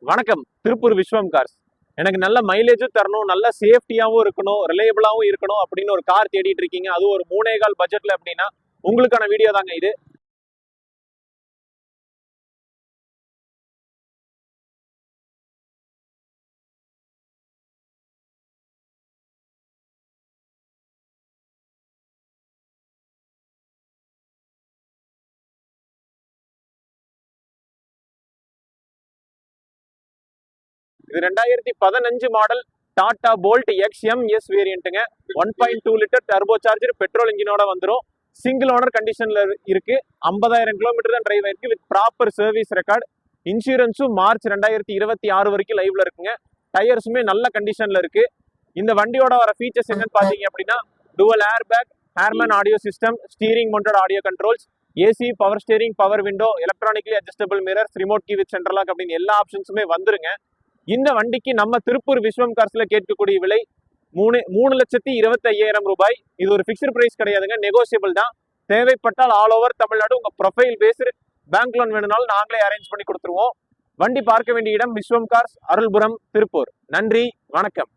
வணக்கம். திருப்பூர் விஸ்வம் கார்ஸ். எனக்கு நல்ல மைலேஜும் தரணும், நல்ல சேஃப்டியாவும் இருக்கணும், ரிலையபிளாவும் இருக்கணும் அப்படின்னு ஒரு கார் தேடிட்டு இருக்கீங்க. அதுவும் ஒரு 3.25 பட்ஜெட்ல அப்படின்னா உங்களுக்கான வீடியோ தாங்க இது. இது 2015 மாடல் டாடா போல்ட் XMS வேரியன்ட்டுங்க. 1.2 லிட்டர் டர்போ சார்ஜர் பெட்ரோல் இன்ஜினோட வந்துடும். சிங்கிள் ஓனர் கண்டிஷன்ல இருக்கு. 50,000 கிலோமீட்டர் தான் டிரைவ் ஆயிருக்கு வித் ப்ராப்பர் சர்வீஸ் ரெக்கார்டு. இன்சூரன்ஸும் மார்ச் 2026 வரைக்கும் லைவ்ல இருக்குங்க. டயர்ஸுமே நல்ல கண்டிஷன்ல இருக்கு. இந்த வண்டியோட வர ஃபீச்சர்ஸ் என்னன்னு பாத்தீங்க அப்படின்னா dual air bag, Harman audio system, steering mounted audio controls, AC, power steering, power window, electronically adjustable mirrors, remote key with central lock அப்படின்னு எல்லா ஆப்ஷன்ஸுமே வந்துருங்க. இந்த வண்டிக்கு நம்ம திருப்பூர் விஸ்வம் கார்ஸ்ல கேட்கக்கூடிய விலை 3,25,000 ரூபாய். இது ஒரு பிக்ஸ்டு பிரைஸ் கிடையாதுங்க, நெகோசியபிள் தான். தேவைப்பட்டால் ஆல் ஓவர் தமிழ்நாடு உங்க ப்ரொஃபைல் பேஸ்டு பேங்க் லோன் வேணும்னாலும் நாங்களே அரேஞ்ச் பண்ணி கொடுத்துருவோம். வண்டி பார்க்க வேண்டிய இடம் விஸ்வம் கார்ஸ், அருள்புரம், திருப்பூர். நன்றி, வணக்கம்.